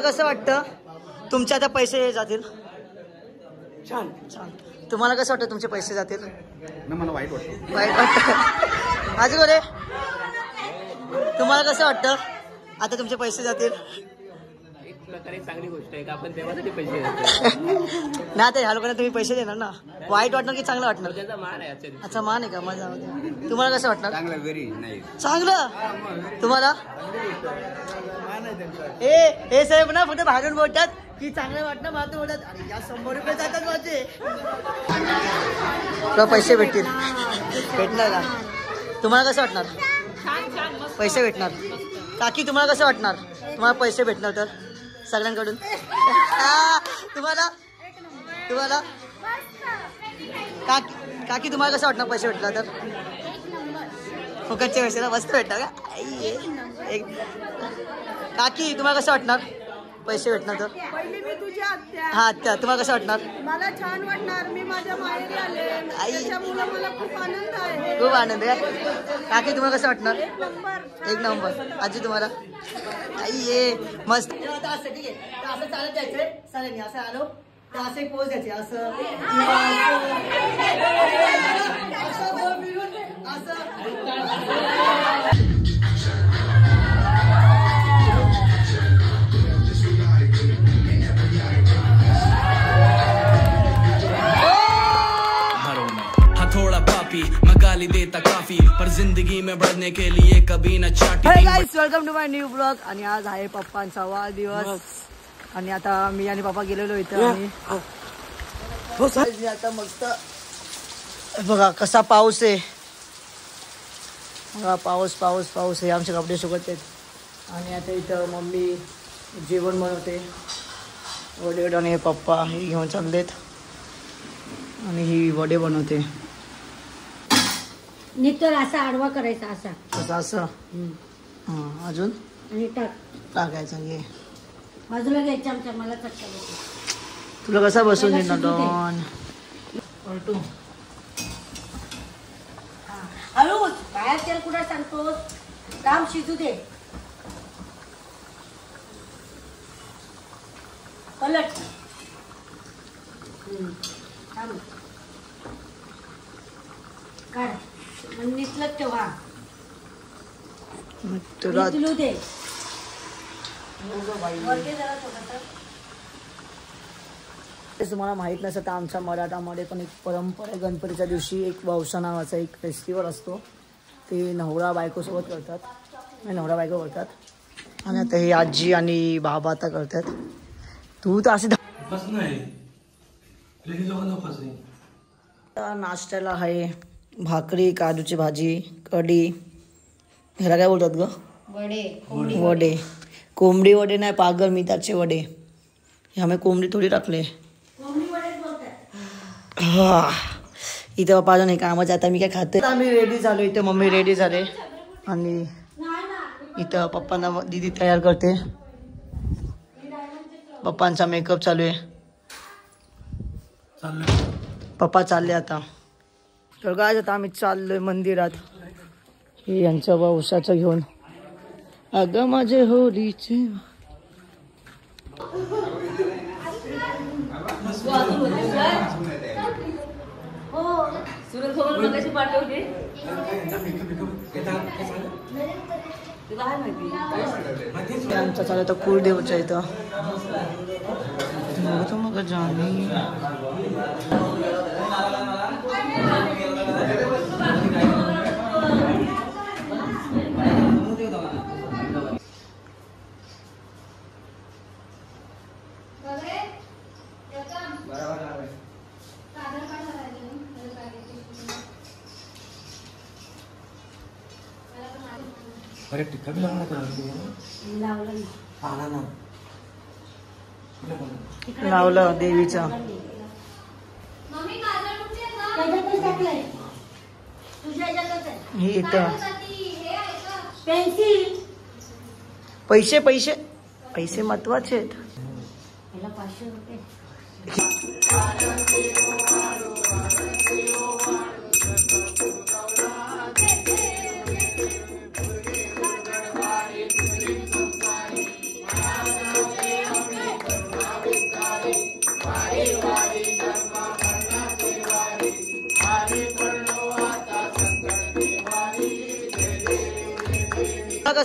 तुम्हाला कसं वाटतं तुमचे आता पैसे जातील? छान छान. तुम्हाला कसं वाटतं तुमचे पैसे जातील? मला वाईट वाटतं. वाईट वाटतं. आज गोरे तुम्हाला कसं वाटतं आता तुमचे पैसे जातील? एक प्रकारे चांगली गोष्ट आहे का आपण देवासाठी पैसे देतो. ना ते ह्या लोकांना तुम्ही पैसे देणार ना. वाईट वाटणार की चांगलं वाटणार? त्याचा मान आहे. अच्छा मान आहे का? मजा. तुम्हाला कसं वाटणार? चांगलं व्हेरी नाही चांगलं. तुम्हाला हे साहेब ना फक्त बाहेरून बोलतात की चांगलं वाटणं मात्र बोलतात अरे या 100 रुपये जातात माझे. तुला पैसे भेटतील. भेटणार का? तुम्हाला कसं वाटणार? पैसे भेटणार. काकी तुम्हाला कसं वाटणार? तुम्हाला पैसे भेटणार तर सगळ्यांकडून. तुम्हाला तुम्हाला काकी तुम्हाला कसं वाटणार पैसे भेटला तर? फुकटचे पैसे ना मस्त भेटणार का? काकी तुम्हाला कसं वाटणार पैसे भेटणार तर? हा आत्या तुम्हाला कसं वाटणार? मला छान वाटणार. मी माझ्या माहेरी आले त्याच्यामुळे मला खूप आनंद आहे. खूप आनंद आहे. काकी तुम्हाला कसं वाटणार? एक नंबर. आजी तुम्हाला? आई ये मस्त. असं ठीक आहे असं चालत जायचंय. चालेल असं आलो तर असं एक पोज द्यायचे असं थोड़ा पापी मैं गाली देता काफी पर जिंदगी में बढ़ने के लिए कभी न चाटी. Hey guys welcome to my new blog. आणि आज आहे पप्पांचा वाढदिवस आणि आता मी आणि पप्पा गेलेलो इथं आणि आता मस्त बघा कसा पाऊस आहे. बघा पाऊस पाऊस पाऊस आहे. आमचे कपडे सुकत आहेत आणि आता इथं मम्मी जेवण बनवते. वडे आणि पप्पा हे घेऊन चाललेत आणि ही वडे बनवते. नितर असा आडवा करायचा असा असं असं. हां अजून आणि टाकायचं. घे बाजूला घ्यायचं आमच्या. मला चटका बसतो. तुला कसा बसून देणार डॉन? पलटू हळू बाहेर तेल कुठं सांगतो. काम शिजू दे. पलट. काढ निसलत तेव्हा तुला निसलू दे. तुम्हाला माहित नसतं तर आमच्या मराठामध्ये पण एक परंपरा आहे. गणपतीच्या दिवशी एक वौसा नावाचा एक फेस्टिवल असतो. ते नवरा बायको सोबत करतात. नवरा बायको करतात आणि आता हे आजी आणि बाबा आता करतात. तू तर असे नाश्त्याला आहे भाकरी काजूची भाजी कढी. ह्याला काय बोलतात ग? वडे. वडे. कोंबडी वडे नाही पागल मी त्याचे वडे. ह्यामुळे कोंबडी थोडी टाकले. इथं बाबा अजून कामाचं. आता मी काय खाते. आम्ही रेडी झालो. इथं मम्मी रेडी झाले आणि इथं पप्पांना दीदी तयार करते. पप्पांचा मेकअप चालू आहे. पप्पा चालले आता. तर काय आता आम्ही चाललोय मंदिरात. हे यांच्या वंशाचं घेऊन. अगं माझे होलीचे आमचा चालू तर कुलदेवच्या इथं. मग जाणी अरे टिक्का भी लावणार लावलं देवीचा. हे इथं पैसे पैसे पैसे महत्वाचे आहेत. 500 रुपये.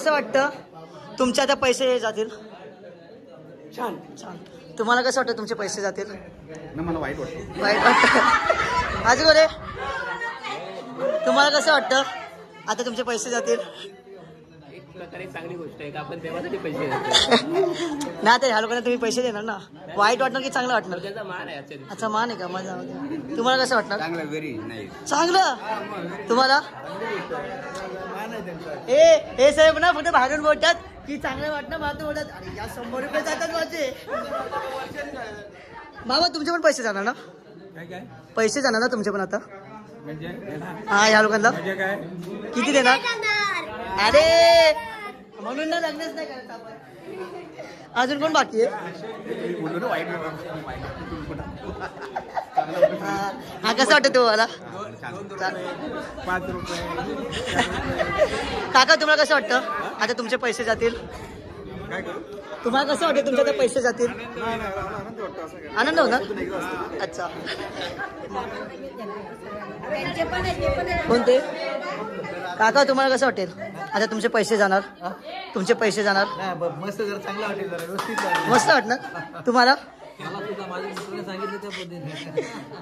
कसं वाटतं तुमचे आता पैसे जातील? छान. छान. तुम्हाला कसं वाटतं तुमचे पैसे जातील? ना मला वाईट वाटतं. वाईट वाटतं. आज गोरे तुम्हाला कसं वाटतं आता तुमचे पैसे जातील? एक प्रकारे चांगली गोष्ट आहे का आपण देवासाठी पैसे देतो. ना तर ह्या लोकांना तुम्ही पैसे देणार ना. वाईट वाटणार की चांगलं वाटणार? त्याचा मान आहे आजच्या दिवशी. अच्छा मान आहे का? मजा. तुम्हाला कसं वाटणार? चांगलं व्हेरी नाही. चांगलं. तुम्हाला हे साहेब ना फक्त बाहेरून बोलतात की चांगलं वाटणं. मला तर बोलतात अरे या 100 रुपये जातात माझे. बाबा तुमचे पण पैसे जाणार ना? काय पैसे जाणार ना तुमचे पण आता? म्हणजे हा ह्या लोकांना काय किती देणार? अरे म्हणून ना लग्नच नाही करत आपण. अजून कोण बाकी आहे? बोललो वाईट. हा कसं वाटतं तुम्हाला? 5 रुपये. काका तुम्हाला कसं वाटतं आता तुमचे पैसे जातील? काय करू? तुम्हाला कसं वाटतं तुमचे आता पैसे जातील? आनंद वाटतो असं काय. आनंद होणार. अच्छा कोणते काका तुम्हाला कसं वाटेल आता तुमचे पैसे जाणार? तुमचे पैसे जाणार? मस्त जर चांगलं वाटेल जरा व्यवस्थित. मस्त वाटणार तुम्हाला?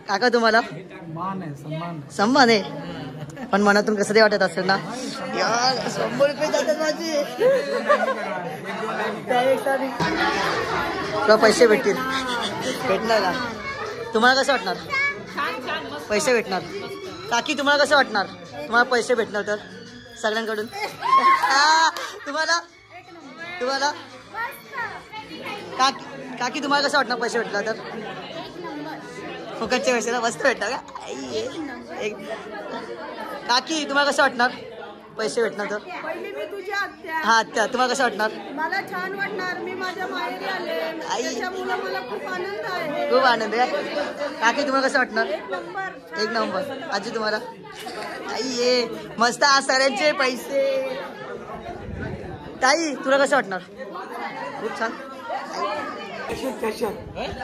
काका तुम्हाला? मान आहे सन्मान. सन्मान आहे पण मनातून कसं ते वाटत असेल ना यार 100 रुपये जातात माझे. तुला पैसे भेटणार का? तुम्हाला कसं वाटणार? पैसे भेटणार. काकी तुम्हाला कसं वाटणार तुम्हाला पैसे भेटणार तर सगळ्यांकडून? तुम्हाला तुम्हाला काकी तुम्हाला कसं वाटणार पैसे भेटला तर? फुकटचे पैसे ना मस्त भेटणार का? काकी तुम्हाला कसं वाटणार पैसे भेटणार तर? पहिली मी तुझी आत्या. हा आत्या तुम्हाला कसं वाटणार? मला छान वाटणार. मी माझ्या माहेरी आले. त्याच्यामुळे मला खूप आनंद आहे. खूप आनंद आहे. काकी तुम्हाला कसं वाटणार? नंबर. एक नंबर. आजी तुम्हाला? आई ये मस्त आज सगळ्यांचे पैसे. ताई तुला कसं वाटणार? खूप छान.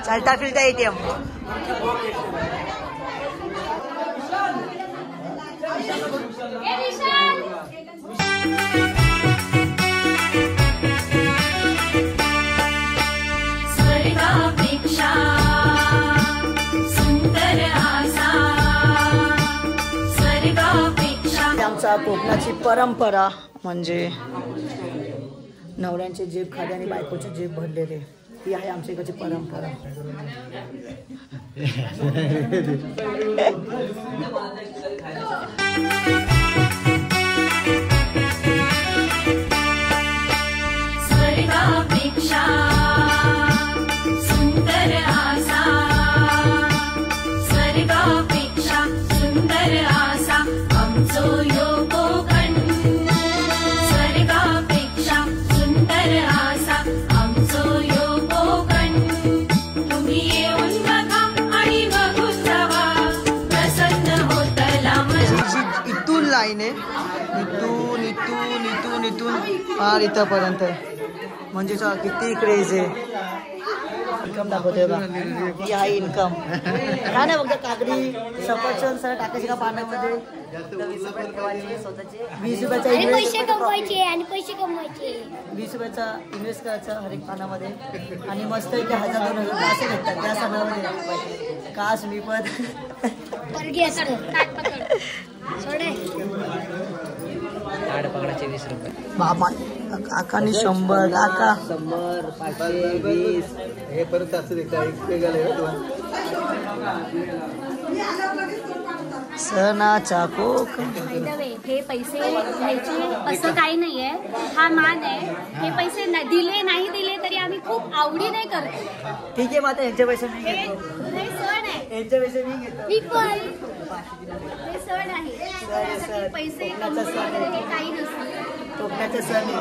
चालता फिरता ATM. स्वर्गापेक्षा सुंदर आसा स्वर्गापेक्षा. आमचा कोकणाची परंपरा म्हणजे नवऱ्यांचे जेब खाली आणि बायकोचे जेब भरलेले. ही आहे आमच्या इकडची परंपरा. स्वर्गापेक्षा सुंदर आसा स्वर्गापेक्षा सुंदर आसा आमचो यो कोकण. स्वर्गापेक्षा सुंदर आसा आमचो यो कोकण. तुम्ही येऊन बघा आणि बघून जावा प्रसन्न होतला मन. इथून लाईन आहे इथून इथून इथून इथून फार इथंपर्यंत आहे. म्हणजे किती क्रेज आहे. इन्कम दाखवतोय बघा. ही आहे इन्कम. काय नाही बघा काकडी सफरचंद सगळं टाकायचे का पाण्यामध्ये. 20 रुपये ठेवायचे स्वतःचे. 20 रुपयाचा पैसे कमवायचे आणि पैसे कमवायचे. 20 रुपयाचा इन्व्हेस्ट करायचा हर एक पानामध्ये आणि मस्त इथे 1000-2000 असे भेटतात त्या सणामध्ये. काश मी पण पकडाचे 20 रुपये. बाबा काकानी 100 काका 100 520 हे परत असं देता एक वेगळं सणाचा कोक. हे पैसे घ्यायचे असं काही नाहीये. हा मान आहे. हे पैसे दिले नाही दिले तरी आम्ही खूप आवडीने करतो. ठीक आहे माता यांचे पैसे मी घेतो. हे सण आहे. यांचे पैसे मी घेतो. मी पण हे सण आहे. त्यासाठी पैसे कमवणे हे काही नसतं. कोकणाचा सण आहे.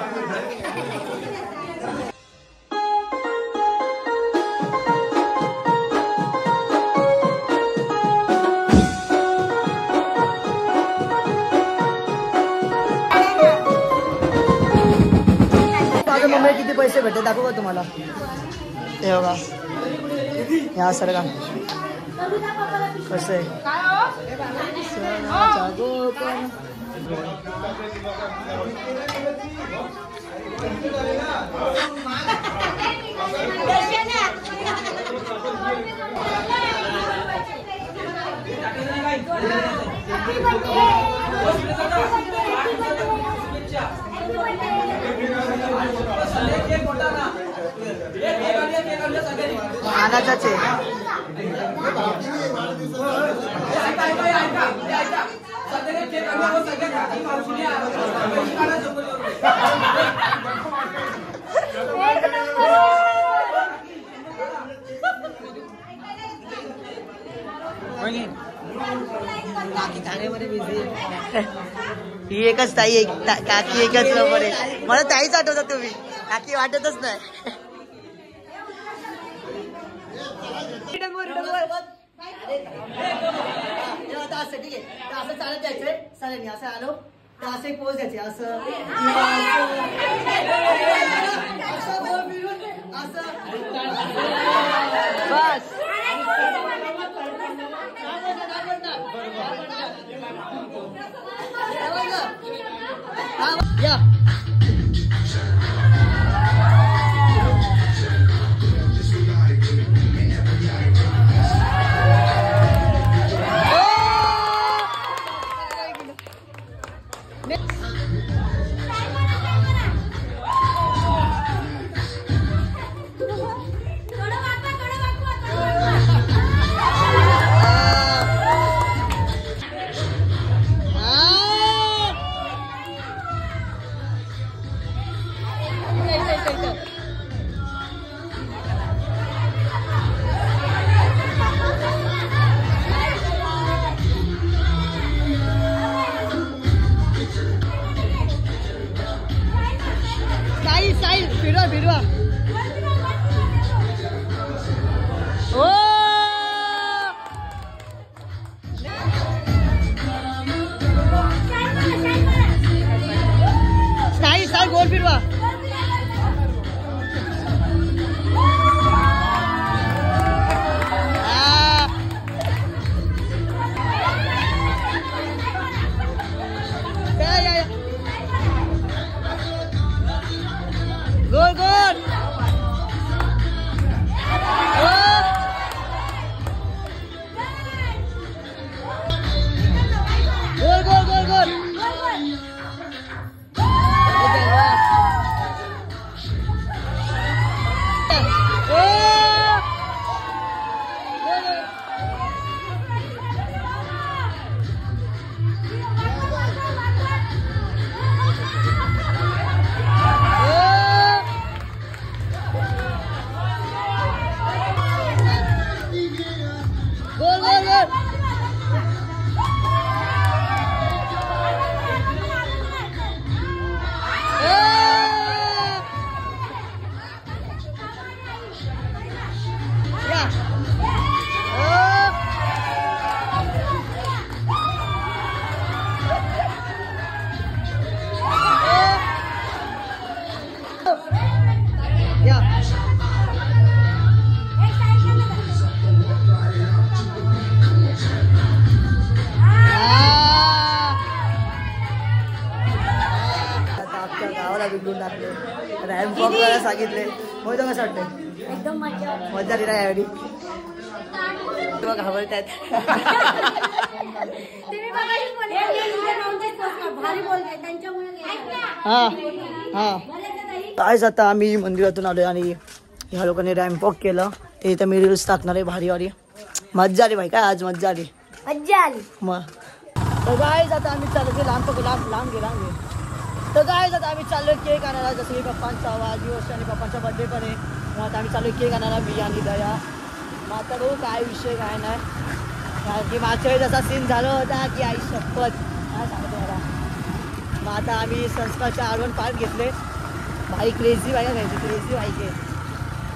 मम्मी किती पैसे भेटते दाखवू का तुम्हाला? हे बघा या सर कसं आहे. मानाचाच आहे. काकी खाण्यामध्ये बिझी. ही एकच ताई एक काकी एकच नंबर आहे. मला ताईच आठवतात तुम्ही, काकी वाटतच नाही. असं ठीक आहे, असं चालत जायचंय सगळ्यांनी. असं आलो तर असं एक पोज द्यायचे, असं असं बस. या रॅम्प वॉक करायला सांगितले. मोहित कसं वाटतंय? एकदम मजा मजा दिला यावेळी. तुला घाबरतात. काय आता आम्ही मंदिरातून आलोय आणि ह्या लोकांनी रॅम्प वॉक केलं. ते इथं मी रील्स टाकणार आहे भारी वारी. मज्जा आली भाई, काय आज मज्जा आली. मग तर गाईज आता आम्ही चाललो लांब गे. तर गाईज आता आम्ही चाललो केक आणायला. जसं की पप्पांचा वाढदिवस आणि पप्पांचा बर्थडे पण आहे. मग आता आम्ही चाललो केक आणायला मी आणि दया. मग आता बघू काय विषय काय नाही. कारण की मागच्या वेळेस असा सीन झाला होता की आई शपथ काय सांगतो मला. मग आता आम्ही संस्कारच्या R1 पार्क घेतले. भाई क्रेझी बाईक घ्यायची, क्रेझी बाईक आहे.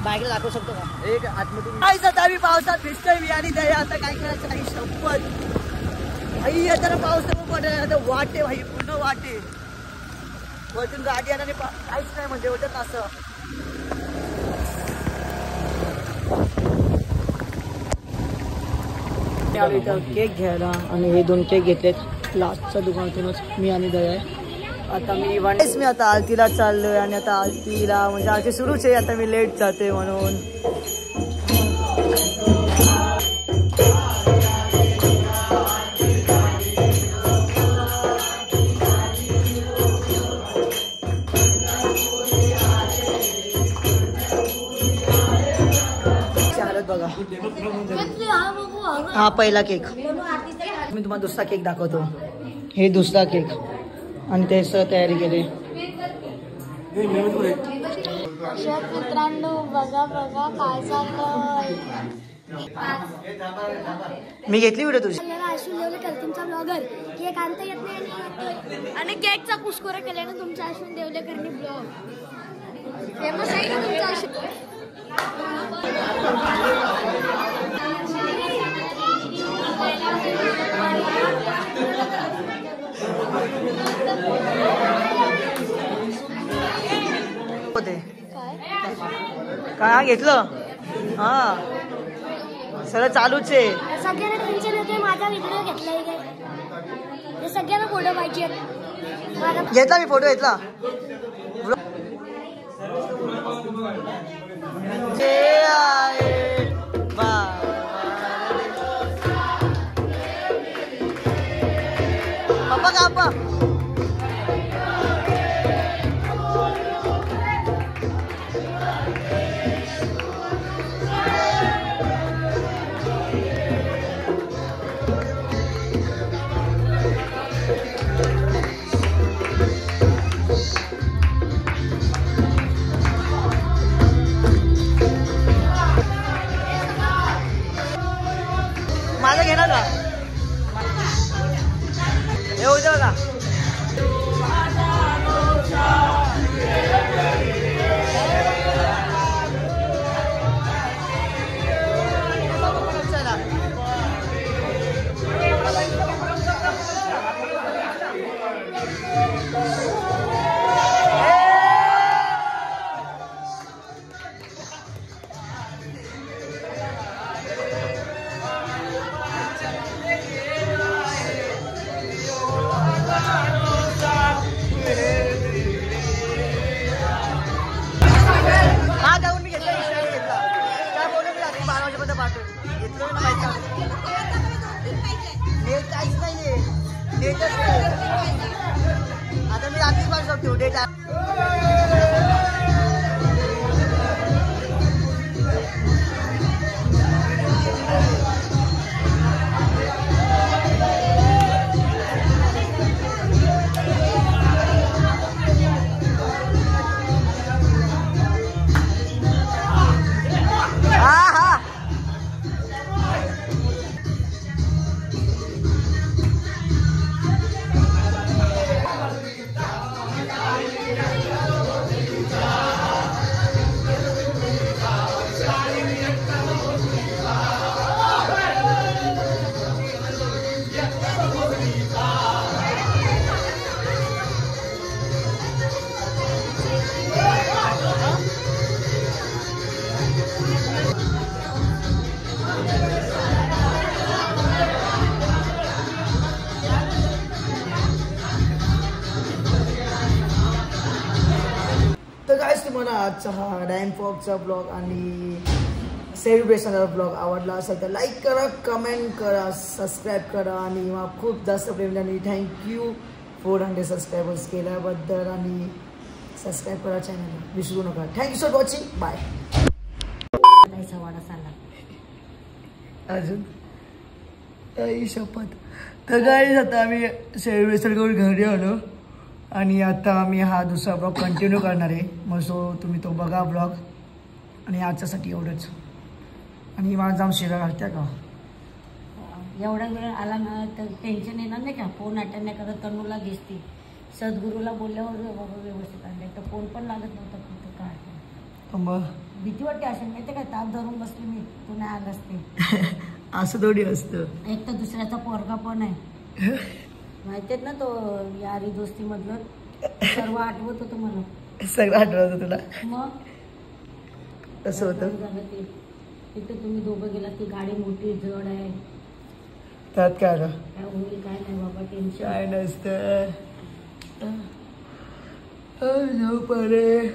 बाईकला दाखवू शकतो का एक आतमधून. काहीच आता आम्ही पावसात भिजतोय मी आणि दया. आता काय करायचं आई शपथ. आई आता पाऊस तर पडेल. आता वाटे भाई पूर्ण वाटे. वरतून गाडी आणि काहीच नाही म्हणजे होतं असं. केक घ्यायला आणि हे 2 केक घेतलेत. लास्टच्या दुकानातूनच मी आणि दया आहे. आता मी आता आरतीला चाललोय आणि आता आरतीला म्हणजे आरती सुरूच आहे. आता मी लेट जाते म्हणून बघा. हा पहिला केक. मी तुम्हाला दुसरा केक दाखवतो. हे दुसरा केक आणि ते सर तयारी केली. मित्रांनो बघा बघा काय चाललंय. मी घेतली व्हिडिओ तुझी. तुमचा ब्लॉगर केक आणता येत नाही आणि केकचा कुस्कोरा केल्याने तुमच्या अश्विन देवलेकरनी ब्लॉग फेमस आहे ना तुमचा अश्विन. काय घेतलं. हा सगळं चालूच आहे. सगळ्यांना टेन्शन होते माझा व्हिडिओ घेतलाय. सगळ्यांना फोटो पाहिजे. घेतला मी फोटो घेतला. पप्पा कापा. माझं घेणार का हे होतं बघा. आता मी रात्री पण शकतो डेट. तुम्हाला आजचा हा डॅम फॉकचा ब्लॉग आणि सेलिब्रेशनचा ब्लॉग आवडला असेल तर लाईक करा, कमेंट करा, सबस्क्राईब करा आणि मग खूप जास्त प्रेम आणि थँक्यू 400 सबस्क्रायबर्स केल्याबद्दल आणि सबस्क्राईब करा चॅनलला विसरू नका. Thank you for watching. बाय. अजून आई शपथ. तर गाईज आता आम्ही सेलिब्रेशन करून घरी आलो आणि आता आम्ही हा दुसरा ब्लॉग कंटिन्यू करणार आहे. मग सो तुम्ही तो बघा ब्लॉग आणि आजच्यासाठी एवढंच. आणि मला जाम शिरा घालत्या का एवढा वेळ आला ना तर टेन्शन येणार नाही का. फोन अटेंड नाही करत तनुला दिसते. सद्गुरूला बोलल्यावर बाबा व्यवस्थित आणले तर फोन पण लागत नव्हता. कुठं काय मग भीती वाटते असेल माहिती काय. ताप धरून बसली मी तू नाही आलास ते. असं थोडी असतं. एक तर दुसऱ्याचा पोरगा पण आहे माहिती ना तो यारी दोस्ती मधलं सर्व आठवत होतं मला. सगळं आठवत होतं तुला. मग कसं होतं झालं ते. तिथे तुम्ही दोघं गेला ती गाडी मोठी जड आहे त्यात काय आलं काय होईल काय नाही बाबा टेन्शन काय नसतं झोप आले